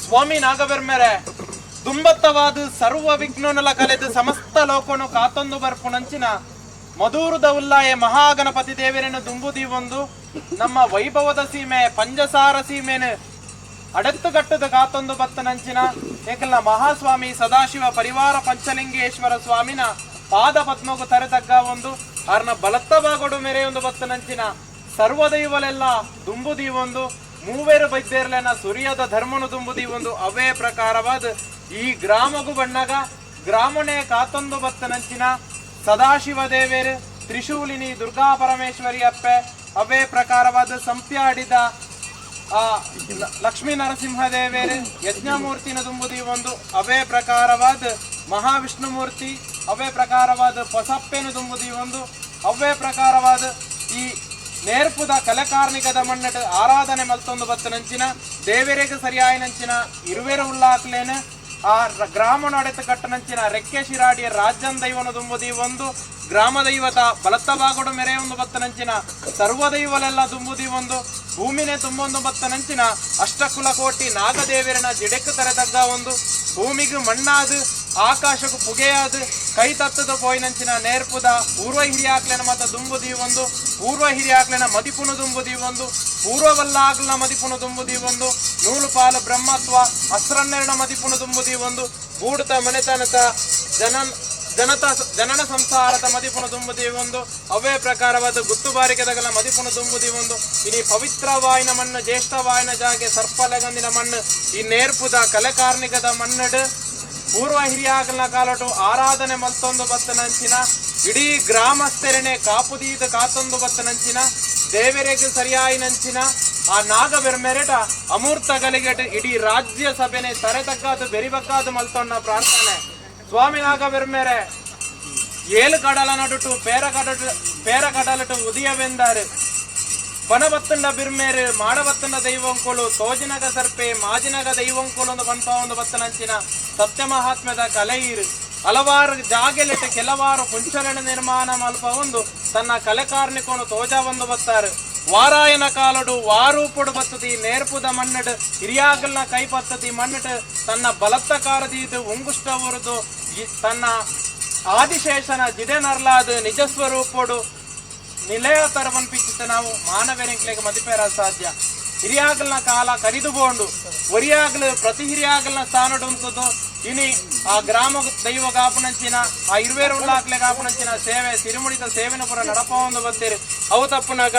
ಸ್ವಾಮಿ ನಾಗವೆರ್ಮೆರೆ ದುಂಬತ್ತವಾದ ಸರ್ವ ವಿಘ್ನೋನಲ ಕಲೆದು ಸಮಸ್ತ ಲೋಕನು ಕಾತೊಂದು ಬರ್ಪುಣಂಚಿನ ಮಧುರದ ಉಲ್ಲಾಯ ಮಹಾಗಣಪತಿ ದೇವರನ್ನು ದುಂಬುದಿ ಒಂದು ನಮ್ಮ ವೈಭವದ ಸೀಮೆ ಪಂಚಸಾರ ಸೀಮೆನು ಅಡೆತ್ತುಗಟ್ಟದ ಕಾತೊಂದು ಬತ್ತನಂಚಿನ ಏಕಲ್ಲ ಮಹಾಸ್ವಾಮಿ ಸದಾಶಿವ ಪರಿವಾರ ಪಂಚಲಿಂಗೇಶ್ವರ ಸ್ವಾಮಿನ ಪಾದ ಪದ್ಮಗು ತರೆತಗ್ಗ ಒಂದು ಅವ್ರನ್ನ ಬಲತ್ತ ಬಾಗೊಡು ಮೆರೆಯೊಂದು ಬತ್ತನಂಚಿನ ಸರ್ವದೈವಲೆಲ್ಲ ದುಂಬುದಿ ಒಂದು ಮೂವೇರು ಬೈದ್ದೇರ್ಲೆನ ಸುರಿಯದ ಧರ್ಮನು ದುಂಬುದಿ ಒಂದು ಅವೇ ಪ್ರಕಾರವಾದ ಈ ಗ್ರಾಮಗು ಬಣ್ಣಗ ಗ್ರಾಮನೇ ಕಾತೊಂದು ಬತ್ತನಂಚಿನ ಸದಾಶಿವ ದೇವೇರು ತ್ರಿಶೂಲಿನಿ ದುರ್ಗಾ ಪರಮೇಶ್ವರಿ ಅಪ್ಪೆ ಅವೇ ಪ್ರಕಾರವಾದ ಸಂಪ್ಯಾಡಿದ ಆ ಲಕ್ಷ್ಮೀ ನರಸಿಂಹ ದೇವೇರು ಯಜ್ಞಮೂರ್ತಿನ ದುಂಬುದಿ ಒಂದು ಅವೇ ಪ್ರಕಾರವಾದ ಮಹಾವಿಷ್ಣು ಮೂರ್ತಿ ಅವೇ ಪ್ರಕಾರವಾದ ಪೊಸಪ್ಪೆನು ದುಂಬುದಿ ಒಂದು ಅವೇ ಪ್ರಕಾರವಾದ ಈ ನೇರ್ಪುದ ಕಲೆಕಾರ್ಣಿಕದ ಮಣ್ಣಟ ಆರಾಧನೆ ಮಲ್ತೊಂದು ಬತ್ತನಂಚಿನ ದೇವರಿಗೆ ಸರಿಯಾಯಿನಂಚಿನ ಇರುವೆರ ಉಳ್ಳಾಕ್ಲೇನು ಆ ಗ್ರಾಮ ನಡೆತ ಕಟ್ಟನಂಚಿನ ರೆಕ್ಕೆ ಶಿರಾಡಿಯ ರಾಜ್ಯನ್ ದೈವನು ದುಂಬುದಿ ಒಂದು ಗ್ರಾಮ ದೈವತ ಬಲತ್ತ ಬಾಗೊಡು ಮೆರೆಯೊಂದು ಬತ್ತನಂಚಿನ ಸರ್ವದೈವಲೆಲ್ಲ ದುಂಬುದಿ ಒಂದು ಭೂಮಿನೇ ತುಂಬೊಂದು ಬತ್ತನಂಚಿನ ಅಷ್ಟಕುಲ ಕೋಟಿ ನಾಗದೇವರನ ಜಿಡೆಕ್ಕು ತರೆತಗ್ಗ ಒಂದು ಭೂಮಿಗೂ ಮಣ್ಣಾದು ಆಕಾಶಕ್ಕೂ ಪುಗೆಯಾದು ಕೈ ತತ್ತದ ಪೋಯಿನಂಚಿನ ನೇರ್ಪುದ ಪೂರ್ವ ಹಿರಿಯಾಕ್ಲೆನ ಮತ ದುಂಬುದಿ ಒಂದು ಪೂರ್ವ ಹಿರಿಯಾಕ್ಲೆನ ಮದಿಪುನು ದುಂಬುದಿ ಒಂದು ಪೂರ್ವವಲ್ಲಾಗ್ಲನ ಮದಿಪುನು ದುಂಬುದಿ ಒಂದು ನೂಲು ಪಾಲು ಬ್ರಹ್ಮತ್ವ ಅಸ್ರನ್ನೆರಡ ಮದಿಪುನು ದುಂಬುದಿ ಒಂದು ಬೂಡತ ಮನೆತನತ ಜನನ ಸಂಸಾರದ ಮದಿಪುನ ದುಂಬುದಿ ಒಂದು ಅವೇ ಪ್ರಕಾರವಾದ ಗುತ್ತುಬಾರಿಕೆದಗಲ ಮದಿಪುನ ದುಂಬುದಿ ಒಂದು ಇನಿ ಪವಿತ್ರವಾಯಿನ ಮಣ್ಣು ಜ್ಯೇಷ್ಠವಾಯಿನ ಜಾಗೆ ಸರ್ಪಲೆಗಂದಿನ ಮಣ್ಣು ಈ ನೇರ್ಪುದ ಕಲೆಕಾರ್ಣಿಕದ ಮಣ್ಣಡು ಪೂರ್ವ ಹಿರಿಯಾಗಲ ಕಾಲಟು ಆರಾಧನೆ ಮಲ್ತೊಂದು ಬತ್ತನಂಚಿನ ಇಡೀ ಗ್ರಾಮಸ್ಥರನೆ ಕಾಪುದೀದ ಕಾತೊಂದು ಬತ್ತನಂಚಿನ ದೇವರಿಗೆ ಸರಿಯಾಯಿನಂಚಿನ ಆ ನಾಗಬೆರ್ಮೆರೆಟ ಅಮೂರ್ತಗಲಿಗೆಟ್ ಇಡೀ ರಾಜ್ಯ ಸಭೆನೆ ತರೆತಕ್ಕಾದು ಬೆರಿಬಕ್ಕಾದು ಮಲ್ತೊಂಡ ಪ್ರಾರ್ಥನೆ ಸ್ವಾಮಿ ನಾಗಬೆರ್ಮೆರೆ ಏಳು ಕಡಲ ನಡುಟು ಪೇರ ಕಡಲಟು ಉದಯವೆಂದಾರು ಪನಬತ್ತಂಡ ಬಿರ್ಮೇರು ಮಾಡಬತ್ತಂಡ ದೈವಂಕೊಳು ತೋಜಿನಗ ಸರ್ಪೆ ಮಾಜಿನಗ ದೈವಂಕೊಳು ಒಂದು ಪಂಪ ಒಂದು ಬತ್ತನಂಚಿನ ಸತ್ಯ ಮಹಾತ್ಮ್ಯದ ಕಲೆಯಿರು ಹಲವಾರು ಜಾಗೆಲಿಟ್ಟು ಕೆಲವಾರು ಕುಂಚಲನ ನಿರ್ಮಾಣ ಮಲ್ಪ ಒಂದು ತನ್ನ ಕಲೆಕಾರ್ಣಿಕನು ತೋಜ ಒಂದು ಬತ್ತಾರೆ ವಾರಾಯನ ಕಾಲಡು ವಾರೂಪುಡು ಬತ್ತತಿ ನೇರ್ಪುದ ಮಣ್ಣಡು ಹಿರಿಯಾಗಲ್ನ ಕೈ ಪತ್ತತಿ ಮಣ್ಣಡು ತನ್ನ ಬಲತ್ತ ಕಾರದೀದು ಉಂಗುಷ್ಟ ಉರಿದು ತನ್ನ ಆದಿಶೇಷನ ಜಿದೆ ನರ್ಲಾದು ನಿಜ ಸ್ವರೂಪಡು ನಿಲಯ ತರವನ್ಪಿಚ್ಚಿತ ನಾವು ಮಾನವನಿಗೆ ಮದಿಪೇರ ಸಾಧ್ಯ ಹಿರಿಯಾಗಲ್ನ ಕಾಲ ಕರಿದುಕೊಂಡು ಒರಿಯಾಗಲು ಪ್ರತಿ ಹಿರಿಯಾಗಲ್ನ ಸ್ಥಾನಡು ಉಂಟದು ಇನಿ ಆ ಗ್ರಾಮ ದೈವ ಕಾಪುನಂಚಿನ ಆ ಇರುವೇರು ಉಳ್ಳಾಕ್ಲೆ ಕಾಪುನಂಚಿನ ಸೇವೆ ತಿರುಮುಡಿತ ಸೇವೆನ ಪುರ ನಡಪ ಒಂದು ಬಂದಿರು ಅವು ತಪ್ಪುನಾಗ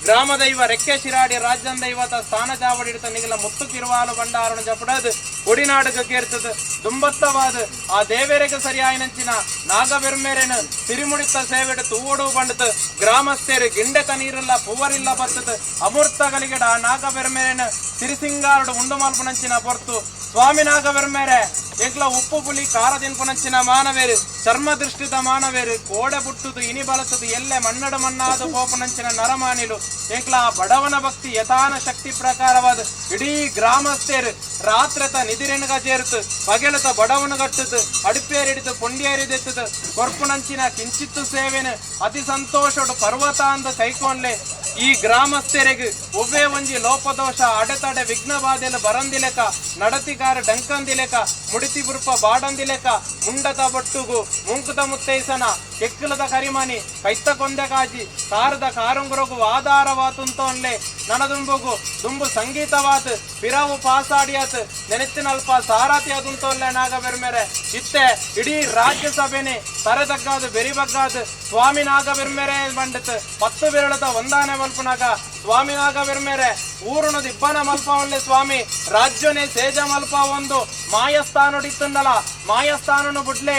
ಗ್ರಾಮ ದೈವ ರೆಕ್ಕೆ ಶಿರಾಡಿ ರಾಜ್ಯನ್ ದೈವತ ಸ್ಥಾನ ಚಾವಡಿಡ್ತ ನಿಗಲ ಮುತ್ತು ಕಿರುವಾಲು ಬಂಡಾರಣ ಜಪಡದು ಒಡಿನಾಡುಗ ಕೇರ್ತದ ದುಂಬತ್ತವಾದ ಆ ದೇವರಿಗೆ ಸರಿಯಾಯಿನಂಚಿನ ನಾಗಬೆರ್ಮೆರೆನ ತಿರುಮುಡಿತ ಸೇವೆಡು ತೂವಡು ಬಂಡತು ಗ್ರಾಮಸ್ಥರು ಗಿಂಡೆಕ ನೀರಿಲ್ಲ ಪೂವರಿಲ್ಲ ಬತ್ತದ ಅಮೂರ್ತಗಳಿಗೆಡ ಆ ನಾಗಬೆರ್ಮೆರೆನ ಸಿರಿಸಿಂಗಾರಡು ಉಂಡು ಮಲ್ಪುನಂಚಿನ ಹೊರ್ತು ಸ್ವಾಮಿ ನಾಗಬೆರ್ಮೆರೆ ಏಕ್ಲ ಉಪ್ಪು ಪುಲಿ ಖಾರ ತಿನ್ಪುನಂಚಿನ ಮಾನವೇರು ಚರ್ಮ ದೃಷ್ಟಿದ ಮಾನವೇರು ಕೋಡೆ ಬುಟ್ಟುದು ಇನಿ ಬಲತದು ಎಲ್ಲೆ ಮಣ್ಣಡು ಮಣ್ಣಾದ ಪೋಪುನಂಚಿನ ನರಮಾನಿಲು ಏಕ್ಲ ಬಡವನ ಭಕ್ತಿ ಯಥಾನ ಶಕ್ತಿ ಪ್ರಕಾರವಾದ ಇಡೀ ಗ್ರಾಮಸ್ಥರು ರಾತ್ರಿತ ನಿದಿರೆನಗ ಜೇರುತ್ತು ಪಗೆಲತ ಬಡವನ ಗಟ್ಟದು ಅಡುಪೇರಿಡಿದು ಪುಂಡಿಯರಿದೆತ್ತದು ಕೊರ್ಪುನಂಚಿನ ಕಿಂಚಿತ್ತು ಸೇವೆನು ಅತಿ ಸಂತೋಷಡು ಪರ್ವತ ಅಂದ ಕೈಕೊಂಡ್ಲೆ ಈ ಗ್ರಾಮಸ್ಥರಿಗೆ ಒವ್ವೇ ಒಂಜಿ ಲೋಪದೋಷ ಅಡೆತಡೆ ವಿಘ್ನ ಬಾಧೆಲು ಬರಂದಿಲೆಕ ನಡತಿಗಾರ ಡಂಕಂದಿಲೆಕ ಮುಡಿತಿ ಬುರ್ಪ ಬಾಡಂದಿಲೆಕ ಮುಂಡತ ಬೊಟ್ಟುಗು ಮುಂಕುತ ಮುತ್ತೈಸನ ಕೆಕ್ಕಲದ ಕರಿಮನಿ ಕೈತ ಕೊಂದೆ ಕಾಜಿ ಕಾರದ ಕಾರಂಗುರಗು ಆಧಾರವಾತುಂತೋನ್ಲೆ ನನದುಂಬುಗು ದುಂಬು ಸಂಗೀತವಾತ್ ಪಿರವು ಪಾಸಾಡಿಯಾತ್ ನೆನೆತ್ತಿನಲ್ಪ ಸಾರಾತಿ ಅದುಂತೋನ್ಲೆ ನಾಗಬೆರ್ಮೆರೆ ಇತ್ತೆ ಇಡೀ ರಾಜ್ಯ ಸಭೆನೆ ತರೆದಗ್ಗಾದು ಬೆರಿಬಗ್ಗಾದು ಸ್ವಾಮಿ ನಾಗಬೆರ್ಮೆರೆ ಬಂಡಿತ್ 10 ಬೆರಳದ ಒಂದಾನೆ ಮಲ್ಪನಾಗ ಸ್ವಾಮಿ ನಾಗಬೆರ್ಮೆರೆ ಊರುಣದ ಇಬ್ಬನ ಮಲ್ಪ ಒಳ್ಳೆ ಸ್ವಾಮಿ ರಾಜ್ಯನೇ ಸೇಜ ಮಲ್ಪ ಒಂದು ಮಾಯಸ್ಥಾನುಡಿತ್ತಂದಲ ಮಾಯಸ್ಥಾನನು ಬುಡ್ಲೆ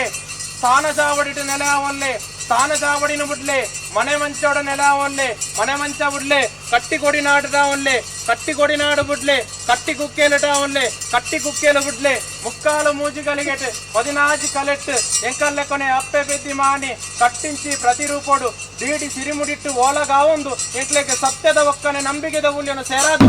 ಸ್ಥಾನ ಚಾವಡಿಟ್ಟು ನೆಲೆ ಅವನ್ಲೆ ಸ್ಥಾನ ಚಾವಡಿನ ಬಿಡ್ಲೆ ಮನೆ ಮಂಚೋಡನೆಲ್ಲ ಒಲ್ಲೆ ಮನೆ ಮಂಚ ಬಿಡ್ಲೆ ಕಟ್ಟಿ ಕೊಡಿ ನಾಟದ ಒಲ್ಲೆ ಕಟ್ಟಿ ಕೊಡಿ ನಾಡು ಬಿಡ್ಲೆ ಕಟ್ಟಿ ಕುಕ್ಕೇಲಟ ಒಲ್ಲೆ ಕಟ್ಟಿ ಕುಕ್ಕೇಲು ಬಿಡ್ಲೆ ಮುಕ್ಕಾಲು ಮೂಜಿಗಲಿಗೆಟ್ 14 ಕಲೆಟ್ ಎಂಕಲ್ಲೆ ಕೊನೆ ಅಪ್ಪೆ ಬೆದ್ದಿ ಮಾನಿ ಕಟ್ಟಿಂಚಿ ಪ್ರತಿರೂಪೋಡು ದೀಡಿ ಸಿರಿಮುಡಿಟ್ಟು ಓಲಗಾವೊಂದು ಎಂಕ್ಲೆಗೆ ಸತ್ಯದ ಒಕ್ಕನೆ ನಂಬಿಕೆದ ಹುಲಿಯನ್ನು ಸೇರಾದು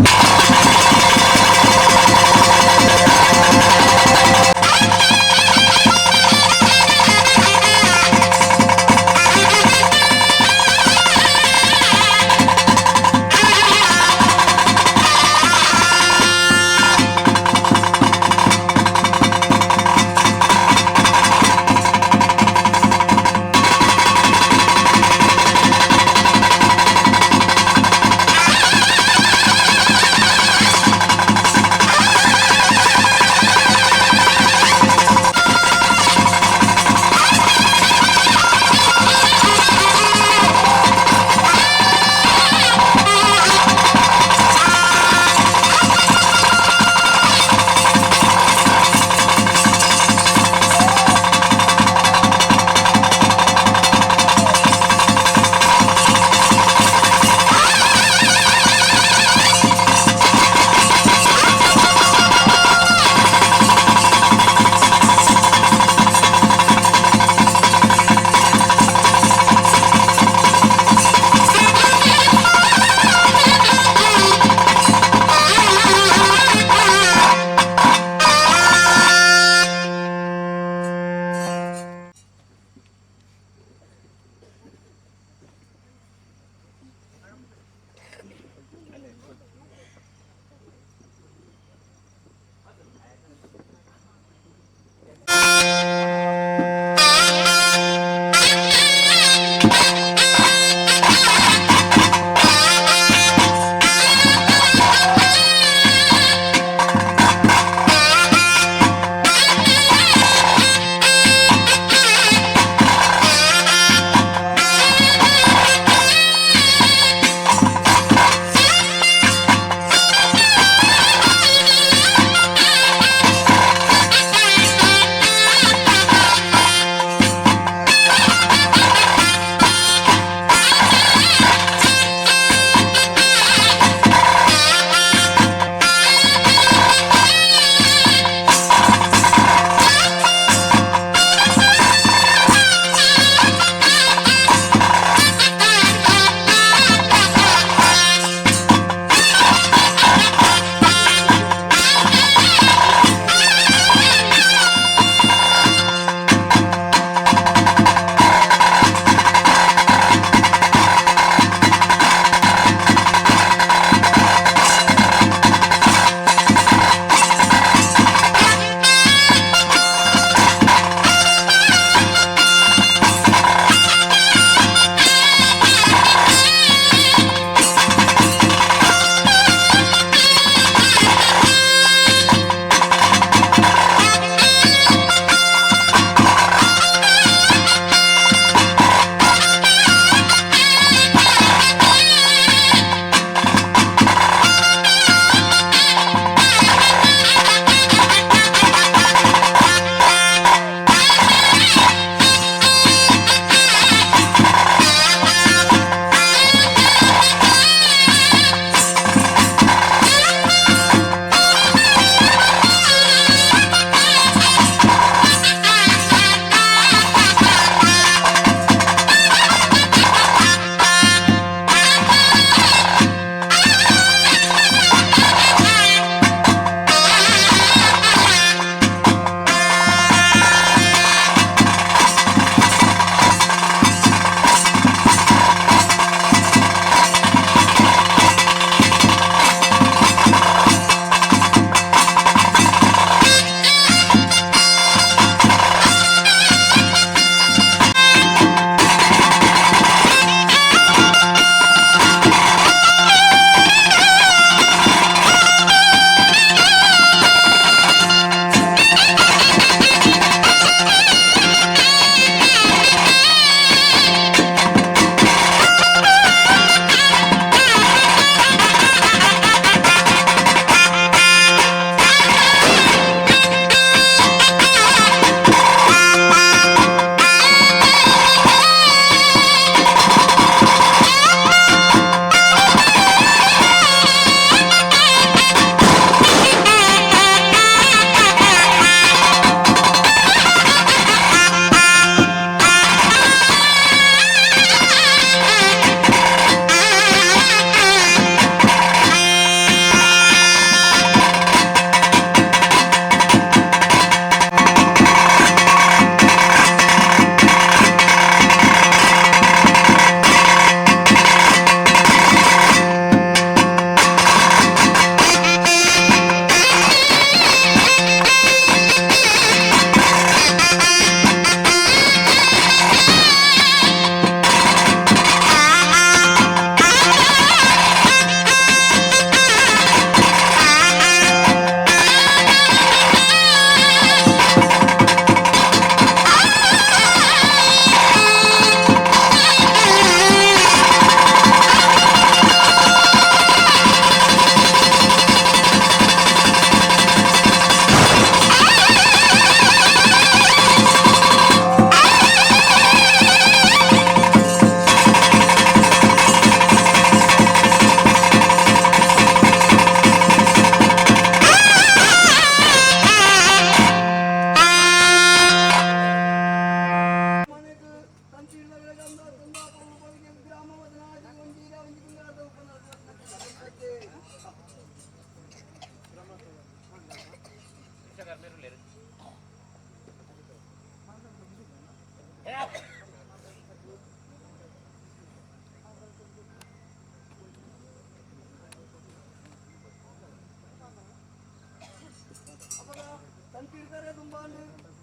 ಅಂತಿರ್ತಾರೆ ತುಂಬಾ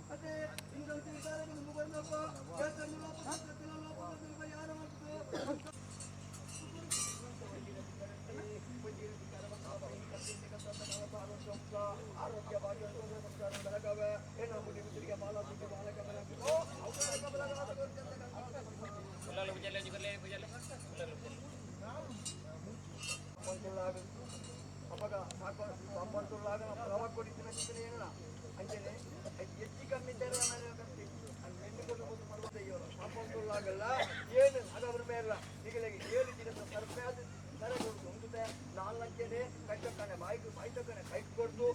ಮತ್ತೆ ಇಂದಂತಿರ್ತಾರೆ ತುಂಬ ಬಂದಪ್ಪ ಹೇಳ್ತಾರೆ ಲೋಪ ಯಾರ ಮತ್ತು ಆರೋಗ್ಯ ಭಾಗ್ಯ ಏನೋ ಮುಡಿಗೆ ಬಾಲಕ್ಕೆ ಅವಾಗ ಸಂಪತ್ತುಳ್ಳಾಗ ಪ್ರಭಾವ ಕೊಡಿಸಿನ ಏನ ಅಂಜನೆ ಹೆಚ್ಚಿ ಕಮ್ಮಿ ಇದ್ದಾರೆ ಸಂಪತ್ತುಳ್ಳಾಗಲ್ಲ ಏನು ಅದವ್ರ ಮೇಲ ನಿಗಲಿಗೆ 7 ದಿನದ ಸರ್ಪ್ಯಾದ ಸರ ಕೊಡ್ತು ಒಂದುತ್ತೆ 4 ಅಂಜನೆ ಕಟ್ಟಕ್ಕನೆ ಬಾಯಿ ತಕ್ಕನೆ ಕೈ ಕೊಡ್ತು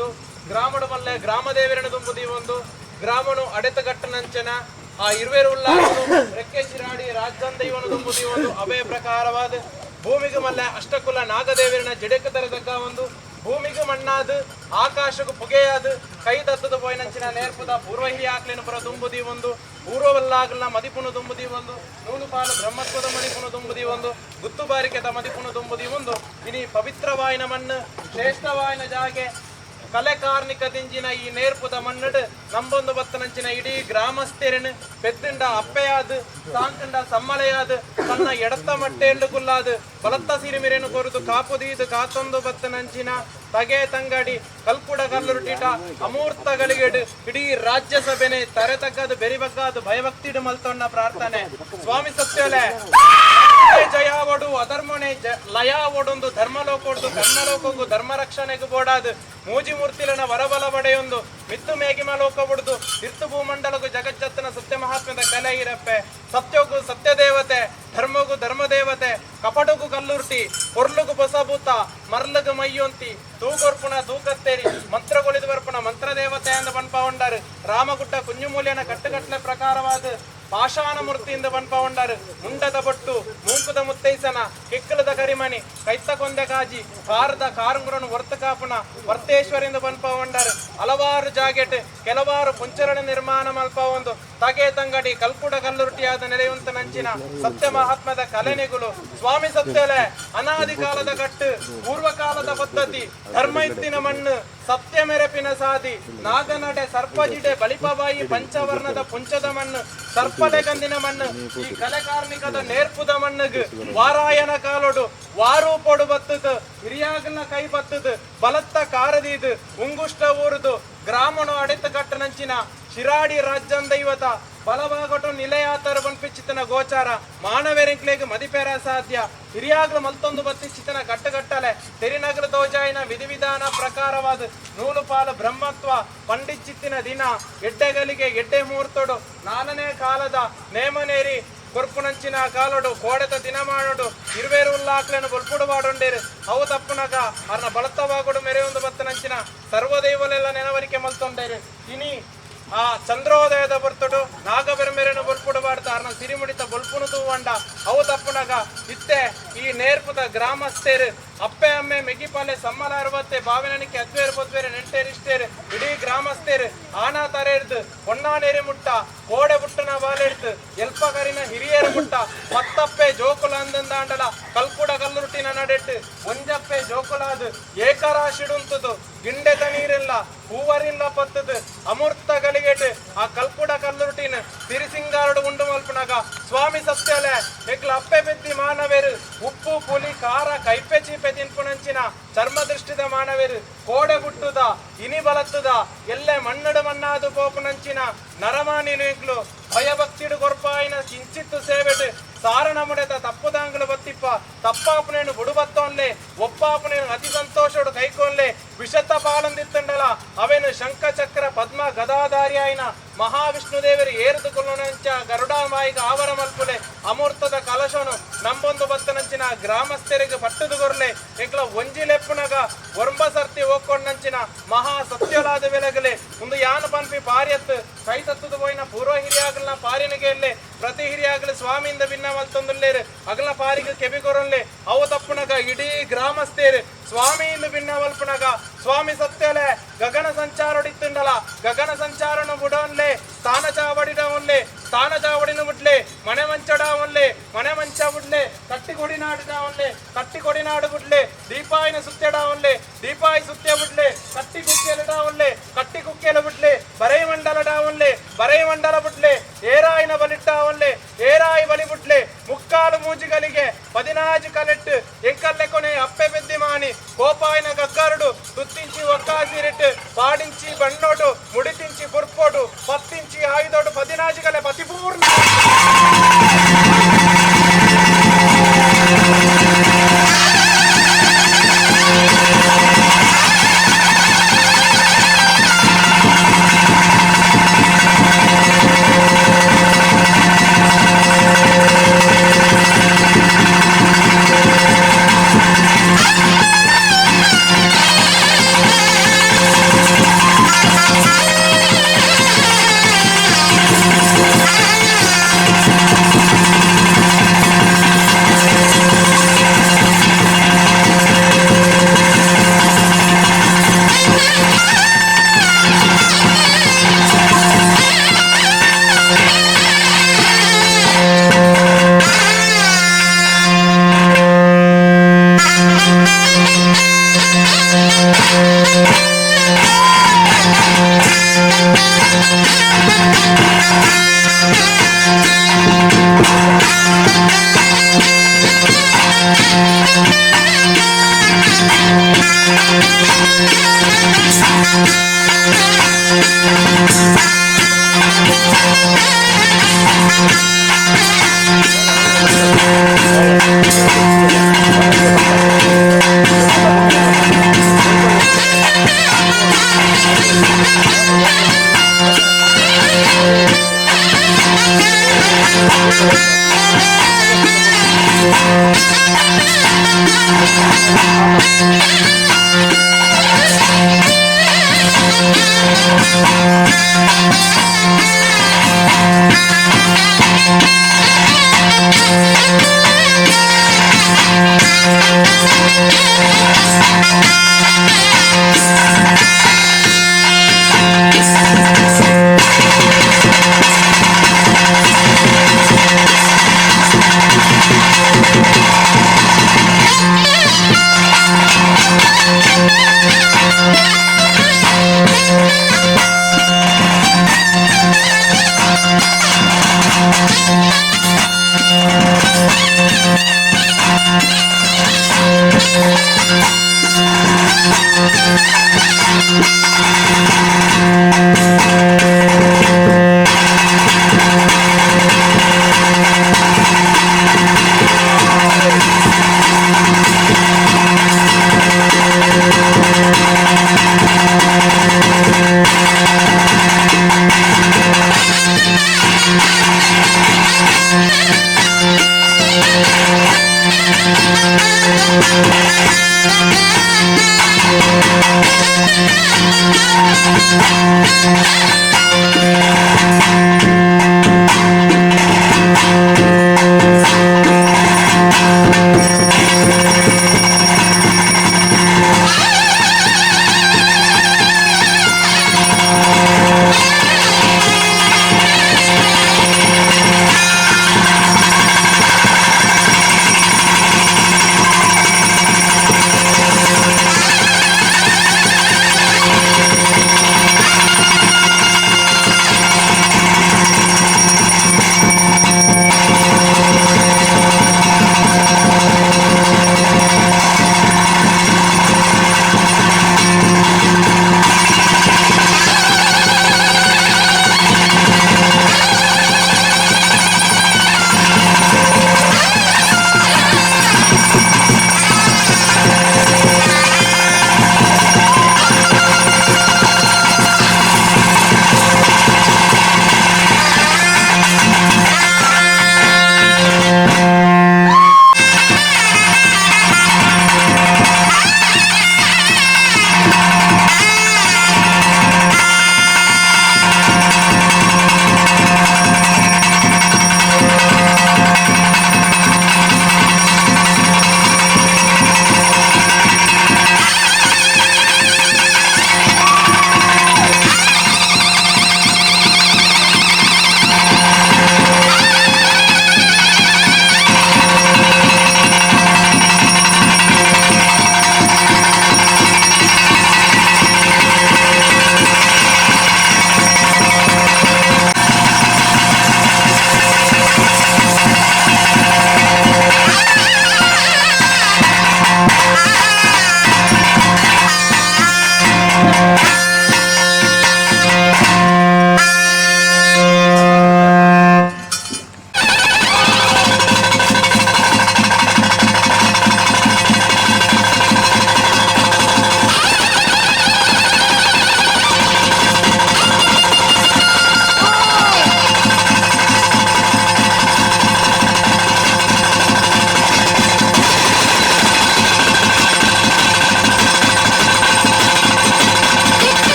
ಒಂದು ಗ್ರಾಮಡು ಮಲ್ಲೆ ಗ್ರಾಮ ದೇವರನ ದುಂಬುದಿ ಒಂದು ಗ್ರಾಮನು ಅಡೆತಗಟ್ಟನಂಚನ ಆ ಇರುವೆರು ಉಲ್ಲಾಸನು ರೆಕ್ಕೆ ಶಿರಾಡಿ ರಾಜದಂದ ಇವನು ದುಂಬುದಿ ಒಂದು ಅವೇ ಪ್ರಕಾರವಾದ ಭೂಮಿಗೆ ಮಲ್ಲೆ ಅಷ್ಟಕುಲ ನಾಗದೇವರನ ಜಡೆಕ ತರದಕ್ಕ ಒಂದು ಭೂಮಿಗೆ ಮಣ್ಣಾದ ಆಕಾಶಕ್ಕೂ ಪುಗೆಯಾದ ಕೈ ತತ್ತದ ಪೋಯಿನಂಚಿನ ನೇರ್ಪುದ ಪೂರ್ವ ಹಿರಿಯ ಆಕ್ಲಿನ ಪುರ ದುಂಬುದಿ ಒಂದು ಪೂರ್ವವಲ್ಲಾಗಲ್ನ ಮದಿಪುನು ದುಂಬುದಿ ಒಂದು ನೂಲು ಪಾಲು ಬ್ರಹ್ಮತ್ವದ ಮಣಿಪುನು ದುಂಬುದಿ ಒಂದು ಗುತ್ತು ಬಾರಿಕೆದ ಮದಿಪುನು ದುಂಬುದಿ ಒಂದು ಇನಿ ಪವಿತ್ರವಾಯಿನ ಮಣ್ಣು ಶ್ರೇಷ್ಠವಾಯಿನ ಜಾಗೆ ಕಲೆ ಕಾರ್ಮಿಕದಿಂಜಿನ ಈ ನೇರ್ಪುದ ಮಣ್ಣಡು ನಂಬೊಂದು ಬತ್ತನಂಚಿನ ಇಡೀ ಗ್ರಾಮಸ್ಥರನು ಪೆದ್ದಿಂಡ ಅಪ್ಪೆಯಾದ ಸಾಂಕಂಡ ಸಮ್ಮಳೆಯಾದ ತನ್ನ ಎಡತ್ತ ಮಟ್ಟೆಂಡು ಕುಲ್ಲಾದ ಬಲತ್ತ ಸಿರಿಮಿರೆನು ಕೊರುದು ಕಾಪುದೀದು ಕಾತೊಂದು ಬತ್ತನಂಚಿನ ತಗೆ ತಂಗಡಿ ಕಲ್ಪುಡ ಕಲ್ಲುರುಟಿಟ ಅಮೂರ್ತಗಳಿಗೆಡು ಇಡೀ ರಾಜ್ಯಸಭೆನೆ ತರೆತಕ್ಕದು ಬೆರಿಬಕ್ಕಾದು ಭಯಭಕ್ತಿಡು ಮಲ್ತೊನ್ನ ಪ್ರಾರ್ಥನೆ ಸ್ವಾಮಿ ಸತ್ಯಲೆ ಜಯ ಒಡು ಅಧರ್ಮನೆ ಲಯ ಒಡೊಂದು ಧರ್ಮಲೋಕೊಡ್ದು ಕರ್ಮಲೋಕಗೂ ಧರ್ಮ ರಕ್ಷಣೆಗೂ ಬೋಡಾದು ಮೂಜಿ ಮೂರ್ತಿಲನ ವರಬಲ ಬಡೆಯೊಂದು ಮಿತ್ತು ಮೇಗಿಮ ಲೋಕ ಬಿಡುದು ತೀರ್ಥ ಭೂಮಂಡಲಗೂ ಜಗಜ್ಜತ್ತನ ಸತ್ಯ ಮಹಾತ್ಮದ ಕಲೆ ಇರಪ್ಪೆ ಸತ್ಯಗೂ ಸತ್ಯ ದೇವತೆ ಧರ್ಮಗೂ ಧರ್ಮ ದೇವತೆ ಕಪಟಗೂ ಕಲ್ಲುರ್ಟಿ ಪೊರ್ಲುಗೂ ಬಸಭೂತ ಮರ್ಲಗು ಮೈಯೊಂತಿ ತೂಗೊರ್ಪುಣ ತೂಕತ್ತೇರಿ ಮಂತ್ರಗೊಳಿದು ಬರ್ಪುಣ ಮಂತ್ರ ದೇವತೆ ಎಂದು ಬನ್ಪಗೊಂಡಾರು ರಾಮಗುಡ್ಡ ಕುಂಜುಮೂಲ್ಯನ ಕಟ್ಟುಗಟ್ಟಲೆ ಪ್ರಕಾರವಾದ ಪಾಷಾಣ ಮೂರ್ತಿಯಿಂದ ಬನ್ಪಗೊಂಡಾರು ಮುಂಡದ ಬೊಟ್ಟು ಮೂಕುದ ಮುತ್ತೈಸನ ಕಿಕ್ಕಲದ ಕರಿಮಣಿ ಕೈತ ಕೊಂದೆ ಕಾಜಿ ಕಾರದ ಕಾರುಂಗುರನು ವರ್ತ ಕಾಪುಣ ವರ್ತೇಶ್ವರಿಂದ ಬನ್ಪಗೊಂಡಾರು ಹಲವಾರು ಜಾಗೆಟ್ ಕೆಲವಾರು ಪುಂಚರಣ ನಿರ್ಮಾಣ ಮಲ್ಪ ಒಂದು ತಗೆ ತಂಗಡಿ ಕಲ್ಕುಡ ಕಲ್ಲುರುಟಿಯಾದ ನೆಲೆಯುಂತ ನಂಚಿನ ಸತ್ಯ ಮಹಾತ್ಮದ ಕಲೆನೆಗಳು ಸ್ವಾಮಿ ಸತ್ಯಲೆ ಅನಾದಿ ಕಾಲದ ಕಟ್ಟು ಪೂರ್ವಕಾಲದ ಪದ್ಧತಿ ಧರ್ಮ ಇತ್ತಿನ ಮಣ್ಣು ಸತ್ಯ ಮೆರಪಿನ ಸಾದಿ ನಾಗನಡೆ ಸರ್ಪಜಿಡೆ ಬಳಿಪಬಾಯಿ ಪಂಚವರ್ಣದ ಪುಂಚದ ಮಣ್ಣು ಸರ್ಪಲೆ ಗಂದಿನ ಮಣ್ಣು ಈ ಕಲೆ ಕಾರ್ಮಿಕದ ನೇರ್ಪುದ ಮಣ್ಣುಗು ವಾರಾಯನ ಕಾಲೊಡು ವಾರು ಪೊಡು ಬತ್ತದು ಹಿರಿಯಾಗಲ್ನ ಕೈ ಬತ್ತದು ಬಲತ್ತ ಕಾರದಿದು ಉಂಗುಷ್ಟ ಊರುದು ಗ್ರಾಮನು ಅಡೆತ ಕಟ್ಟನಂಚಿನ ಶಿರಾಡಿ ರಾಜ್ಯಂದೈವತ ಬಲಭಾಗಟು ನಿಲೆಯಾತರ ಬನ್ಪಿಚ್ಚಿತನ ಗೋಚಾರ ಮಾನವೇರಿಂಕ್ಲೆಗ್ ಮದಿಪೇರ ಸಾಧ್ಯ ಹಿರಿಯಾಗ್ಲು ಮಲ್ತೊಂದು ಬತ್ತಿಚ್ಚಿತನ ಕಟ್ಟುಗಟ್ಟಲೆ ತೆರಿನಗರ ದೋಜಾಯಿನ ವಿಧಿವಿಧಾನ ಪ್ರಕಾರವಾದ ನೂಲು ಪಾಲು ಬ್ರಹ್ಮತ್ವ ಪಂಡಿಚ್ಚಿತ್ತಿನ ದಿನ ಎಡ್ಡೆಗಲಿಗೆ ಎಡ್ಡೆ ಮುಹೂರ್ತೋಡು 4ನೇ ಕಾಲದ ನೇಮನೇರಿ ಕೊರ್ಪುನಂಚಿನ ಕಾಲೋಡು ಕೋಡೆತ ದಿನ ಮಾಡೋಡು ಇರುವೇರು ಉಲ್ಲಾಕ್ಲೆನು ಬೊಲ್ಪುಡು ಬಾಡೊಂಡೇರು ಅವು ತಪ್ಪುನಗ ಅರ್ನ ಬಳತವಾಗೋಡು ಮೆರೆಯೊಂದು ಬತ್ತನಂಚಿನ ಸರ್ವದೈವಲೆಲ್ಲ ನೆನವರಿಕೆ ಮಲ್ತೊಂಡೇರು ಇನಿ ಆ ಚಂದ್ರೋದಯದ ಬರ್ತಡು ನಾಗಬೆರಮೆರೆನು ಬೊಲ್ಪುಡು ಬಾಡ್ತ ಅರ್ನ ಸಿರಿಮುಡಿತ ಬೊಲ್ಪುನು ತೂವಂಡ ಅವು ತಪ್ಪುನಗ ಇತ್ತೆ ಈ ನೇರ್ಪುದ ಗ್ರಾಮಸ್ಥೇರು ಅಪ್ಪೆ ಅಮ್ಮೆ ಮೆಗಿಪಾಲೆ ಸಮ್ಮಲ ಅರವತ್ತೆ ಬಾವಿನನಿಕೆ ಅದ್ವೇರು ಪೊದ್ವೇರು ನೆಂಟೇರಿಷ್ಟೇರು ಇಡೀ ಗ್ರಾಮಸ್ಥೇರು ಆನಾ ತರೇರ್ದು ಹೊನ್ನಾನೇರಿ ಮುಟ್ಟ ಕೋಡೆ ಬುಟ್ಟನ ಬಾಲೆಡ್ದು ಎಲ್ಪ ಕರಿನ ಹಿರಿಯರು ಮುಟ್ಟ ಮತ್ತಪ್ಪೆ ಜೋಕುಲ ಅಂದಂದಾಂಡಲ ಕಲ್ಕುಡ ಕಲ್ಲುರುಟಿನ ನಡೆಟ್ಟು ಒಂಜಪ್ಪೆ ಜೋಕುಲಾದು ಏಕರಾಶಿಡುಂತದು ಗಿಂಡೆದ ನೀರಿಲ್ಲ ಹೂವರಿಲ್ಲ ಪತ್ತದು ಅಮೂರ್ತ ಗಲಿಗೆಟ್ ಆ ಕಲ್ಕುಡ ಕಲ್ಲುರುಟಿನ ಸಿರಿಸಿಂಗಾರಡು ಉಂಡು ಮಲ್ಪುನಗ ಸ್ವಾಮಿ ಸತ್ಯಲೆ ಎಗ್ಲ ಅಪ್ಪೆ ಬೆದ್ದಿ ಮಾನವೇರು ಉಪ್ಪು ಪುಲಿ ಖಾರ ಕೈಪೆ ಚೀಪೆ ತಿನ್ಪುನಂಚಿನ ಚರ್ಮ ದೃಷ್ಟಿದ ಮಾನವೇರು ಕೋಡೆ ಬುಟ್ಟುದ ಇನಿ ಬಲತ್ತದ ಎಲ್ಲೆ ಮಣ್ಣಡು ಮಣ್ಣಾದು ಪೋಪುನಂಚಿನ ನರಮಾನಿನು ಭಯಭಕ್ತಿಡು ಗೊರ್ಪಾಯಿನ ಕಿಂಚಿತ್ತು ಸೇವೆಟ್ ಸಾರಣ ಮುಡೆತ ತಪ್ಪುದಾಂಗುಲು ಬತ್ತಿಪ್ಪ ತಪ್ಪಾಪನೇನು ಬುಡುಬತ್ತೋನ್ಲೆ ಒಪ್ಪಾಪನೇನು ಅತಿ ಸಂತೋಷಡು ಕೈಕೋನ್ಲೆ ವಿಷತ್ತ ಪಾಲಂದಿತ್ತಂಡಲ ಅವೇನು ಶಂಖ ಚಕ್ರ ಪದ್ಮ ಗದಾಧಾರಿಯಾಯಿನ ಮಹಾವಿಷ್ಣು ದೇವರು ಏರಿದುಕೊಳ್ಳುವಂಚ ಗರುಡಾಮಾಯಿಗ ಆವರ ಮಲ್ಪುಲೆ ಅಮೂರ್ತದ ಕಲಶನು ನಂಬೊಂದು ಬತ್ತನಂಚಿನ ಗ್ರಾಮಸ್ಥರಿಗೆ ಪಟ್ಟದು ಗೊರ್ಲೆ ಎಂಕ್ಲ ಒಂಜಿಲೆಪ್ಪುನಗ ಒರ್ಂಬ ಸರ್ತಿ ಹೋಗ್ಕೊಂಡಂಚಿನ ಮಹಾ ಸತ್ಯಲಾದ ಬೆಲೆಗಲೆ ಒಂದು ಯಾನ ಪನ್ಪಿ ಪಾರ್ಯತ್ ಕೈ ತತ್ತದು ಪೋಯಿನ ಪೂರ್ವ ಹಿರಿಯಾಗಲ್ನ ಪಾರಿನಗೆಯಲ್ಲೇ ಪ್ರತಿ ಹಿರಿಯಾಗಲು ಸ್ವಾಮಿಯಿಂದ ಭಿನ್ನ ಮಲ್ತೊಂದುಲ್ಲೇರು ಅಗಲ ಪಾರಿಗೆ ಕೆಬಿಗೊರಲ್ಲೇ ಅವು ತಪ್ಪುನಗ ಇಡೀ ಗ್ರಾಮಸ್ಥೇರು ಸ್ವಾಮಿ ಇಂದು ಭಿನ್ನ ಮಲ್ಪುನಗ ಸ್ವಾಮಿ ಸತ್ಯಲೆ ಗಗನ ಸಂಚಾರಡಿತ್ತುಂಡಲ ಗಗನ ಸಂಚಾರನು ಬುಡೋನ್ಲೆ ಸ್ಥಾನ ಚಾವಡಿಡವನ್ಲೆ ಸ್ಥಾನ ಚಾವಡಿನ ಬಿಡ್ಲೆ ಮನೆ ಮಂಚಡವನ್ಲೆ ಮನೆ ಮಂಚ ಬಿಡ್ಲೆ ಕಟ್ಟಿ ಕೊಡಿನಾಡಿಡವನ್ಲೆ ಕಟ್ಟಿ ಕೊಡಿನಾಡು ಬಿಡ್ಲೆ ದೀಪಾಯಿನ ಸುತ್ತೆಡವನ್ಲೆ ದೀಪಾಯಿ ಸುತ್ಯ ಬಿಡ್ಲೆ ಕಟ್ಟಿ ಕುಕ್ಕೆಲಿಡವನ್ಲೆ ಕಟ್ಟಿ ಕುಕ್ಕೆಲು ಬಿಡ್ಲೆ ಬರೈ ಮಂಡಲಡವನ್ಲೆ ಬರೈ ಮಂಡಲ ಬಿಡ್ಲೆ ಏರಾಯಿನ ಬಲಿಟ್ಟವನ್ಲೆ ಏರಾಯಿ ಬಲಿ ಬಿಡ್ಲೆ ಮುಕ್ಕಾಲು ಮೂಜಿಗಳಿಗೆ 16 ಕಲೆಟ್ಟು ಎಂಕಲ್ಲೆ ಕೊನೆ ಅಪ್ಪೆ ಬೆದ್ದಿ ಮಾನಿ ಕೋಪಾಯಿನ ಗಗ್ಗಾರುಡು ತುತ್ತಿಂಚಿ ಒಕ್ಕಾಸಿರಿಟ್ಟು ಪಾಡಿಂಚಿ ಬಣ್ಣೋಡು ಮುಡಿತಿಂಚಿ ಬುರ್ಪೋಡು 10 ಇಂಚಿ ಆಯುಧೋಡು 16 ಕಲೆ ಪತಿಪೂರ್ಣ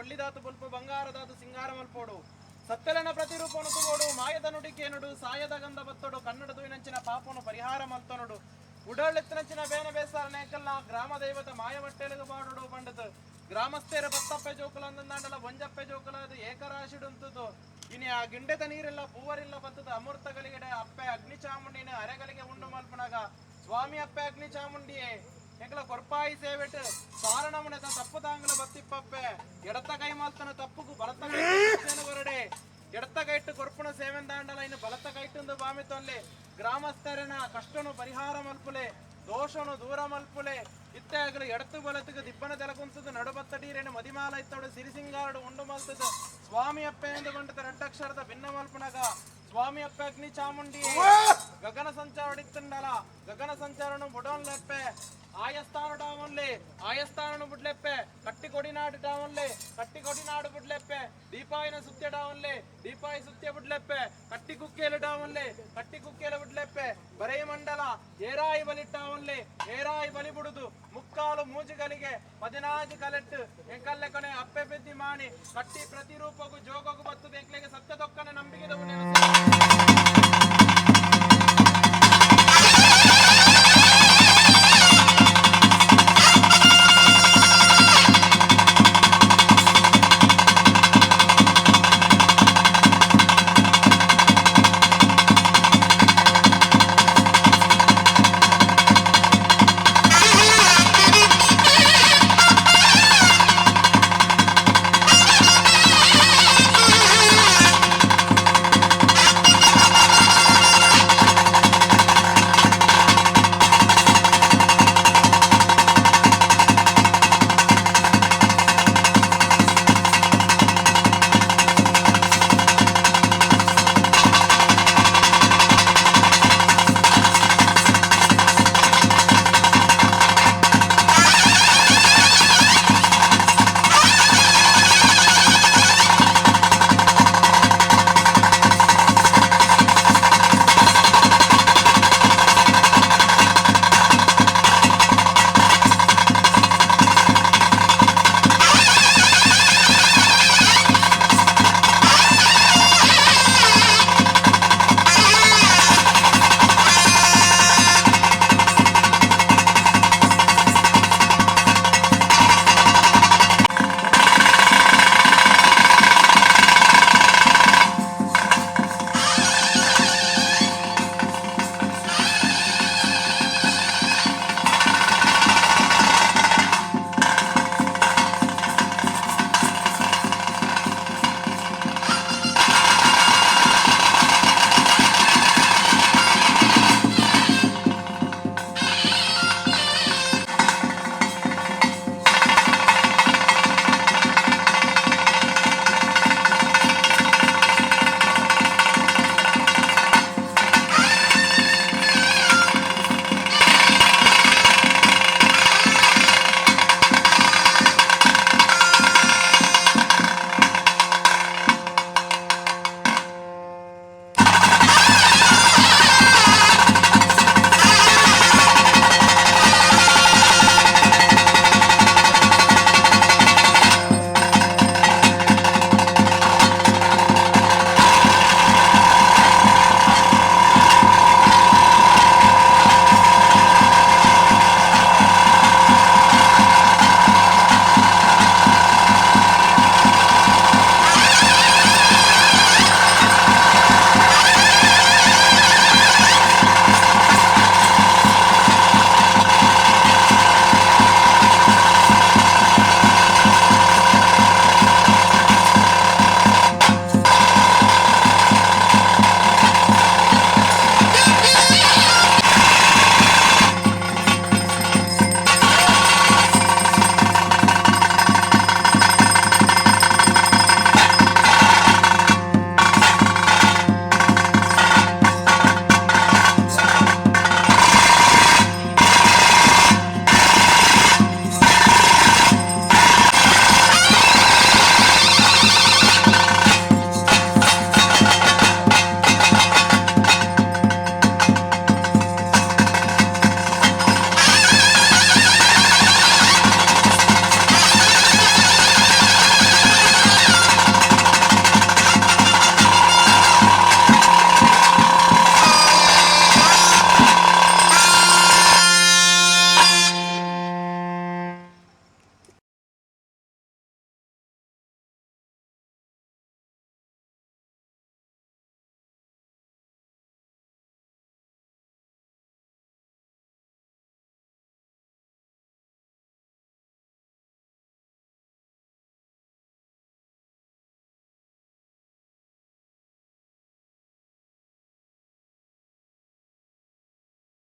ಬಳ್ಳಿದಾತು ಬುಲ್ಪು ಬಂಗಾರದಾತು ಸಿಂಗಾರ ಮಲ್ಪೋಡು ಸತ್ತೆಲನ ಪ್ರತಿರೂಪನು ತಗೋಡು ಮಾಯದ ನುಡಿಕೇನುಡು ಸಾಯದ ಗಂಧ ಬತ್ತೋಡು ಕನ್ನಡದು ನಂಚಿನ ಪಾಪನು ಪರಿಹಾರ ಮಲ್ತನೋಡು ಉಡಳೆತ್ತಿನಂಚಿನ ಬೇನೆ ಬೇಸಾರ ನೇಕಲ್ನ ಗ್ರಾಮ ದೈವತ ಮಾಯಮಟ್ಟೆಲಗು ಬಾಡುಡು ಬಂಡದು ಗ್ರಾಮಸ್ಥರ ಬತ್ತಪ್ಪೆ ಜೋಕುಲಂದಂದಾಂಡಲ ಬೊಂಜಪ್ಪೆ ಜೋಕುಲದು ಏಕರಾಶಿಡುಂತದು ಇನಿ ಆ ಗಿಂಡೆದ ನೀರೆಲ್ಲ ಪೂವರಿಲ್ಲ ಬತ್ತದ ಅಮೃತಗಳಿಗೆ ಅಪ್ಪೆ ಅಗ್ನಿ ಚಾಮುಂಡಿನ ಅರೆಗಳಿಗೆ ಉಂಡು ಮಲ್ಪನಾಗ ಸ್ವಾಮಿ ಅಪ್ಪೆ ಅಗ್ನಿ ಚಾಮುಂಡಿಯೇ ಎಂಕಲ ಕೊರ್ಪಾಯಿ ಸೇವೆಟ್ ಸಾರಣಮನೆದ ತಪ್ಪು ತಾಂಗಲ ಬತ್ತಿಪ್ಪಪ್ಪೆ ಎಡತ ಕೈ ಮಾಲ್ತನ ತಪ್ಪುಗು ಬಲತ ಕೈ ಹೊರಡೆ ಎಡತ ಕೈಟ್ಟು ಕೊರ್ಪುಣ ಸೇವೆಂದಾಂಡಲ ಇನ್ನು ಬಲತ ಕೈಟುಂದು ಬಾಮಿ ತೊಲ್ಲೆ ಗ್ರಾಮಸ್ಥರನ ಕಷ್ಟನು ಪರಿಹಾರ ಮಲ್ಪುಲೆ ದೋಷನು ದೂರ ಮಲ್ಪುಲೆ ಇತ್ತೆ ಆಗಲು ಎಡತು ಬಲತಿಗೆ ದಿಬ್ಬನ ತೆಲಕುಂತದ ನಡುಬತ್ತಡೀರೇನು ಮದಿಮಾಲ ಇತ್ತೋಡು ಸಿರಿಸಿಂಗಾರಡು ಉಂಡು ಮಲ್ತದ ಸ್ವಾಮಿ ಅಪ್ಪೆ ಎಂದುಕೊಂಡದ ರೆಡ್ಡಕ್ಷರದ ಭಿನ್ನ ಮಲ್ಪುನಗ ಸ್ವಾಮಿ ಅಪ್ಪೆ ಅಗ್ನಿ ಚಾಮುಂಡಿ ಗಗನ ಸಂಚಾರಡಿತ್ತಂಡಲ ಗಗನ ಸಂಚಾರನು ಬುಡೋನ್ ಲೆಪ್ಪೆ ಆಯಸ್ಥಾನ ಡಾವನ್ಲೆ ಆಯಸ್ಥಾನನು ಬುಡ್ಲೆಪ್ಪೆ ಕಟ್ಟಿ ಕೊಡಿನಾಡು ಡಾವನ್ಲೆ ಕಟ್ಟಿ ಕೊಡಿನಾಡು ಬುಡ್ಲೆಪ್ಪೆ ದೀಪಾಯಿನ ಸುತ್ಯ ಡಾವನ್ಲೆ ದೀಪಾಯಿ ಸುತ್ಯ ಬುಡ್ಲೆಪ್ಪೆ ಕಟ್ಟಿ ಕುಕ್ಕೇಲು ಡಾವನ್ಲೆ ಕಟ್ಟಿ ಕುಕ್ಕೇಲು ಬುಡ್ಲೆಪ್ಪೆ ಬರೈ ಮಂಡಲ ಏರಾಯಿ ಬಲಿಟ್ಟಾವನ್ಲೆ ಏರಾಯಿ ಬಲಿ ಬಿಡುದು ಮುಕ್ಕಾಲು ಮೂಜುಗಳಿಗೆ 16 ಕಲೆಟ್ಟು ಎಂಕಲ್ಲೆ ಕೊನೆ ಅಪ್ಪೆ ಬೆದ್ದಿ ಮಾಣಿ ಕಟ್ಟಿ ಪ್ರತಿರೂಪಗೂ ಜೋಗಗೂ ಬತ್ತದು ಎಂಕ್ಲೆಗೆ ಸತ್ಯದೊಕ್ಕನೆ ನಂಬಿಕೆದವು ನೆನೆಸ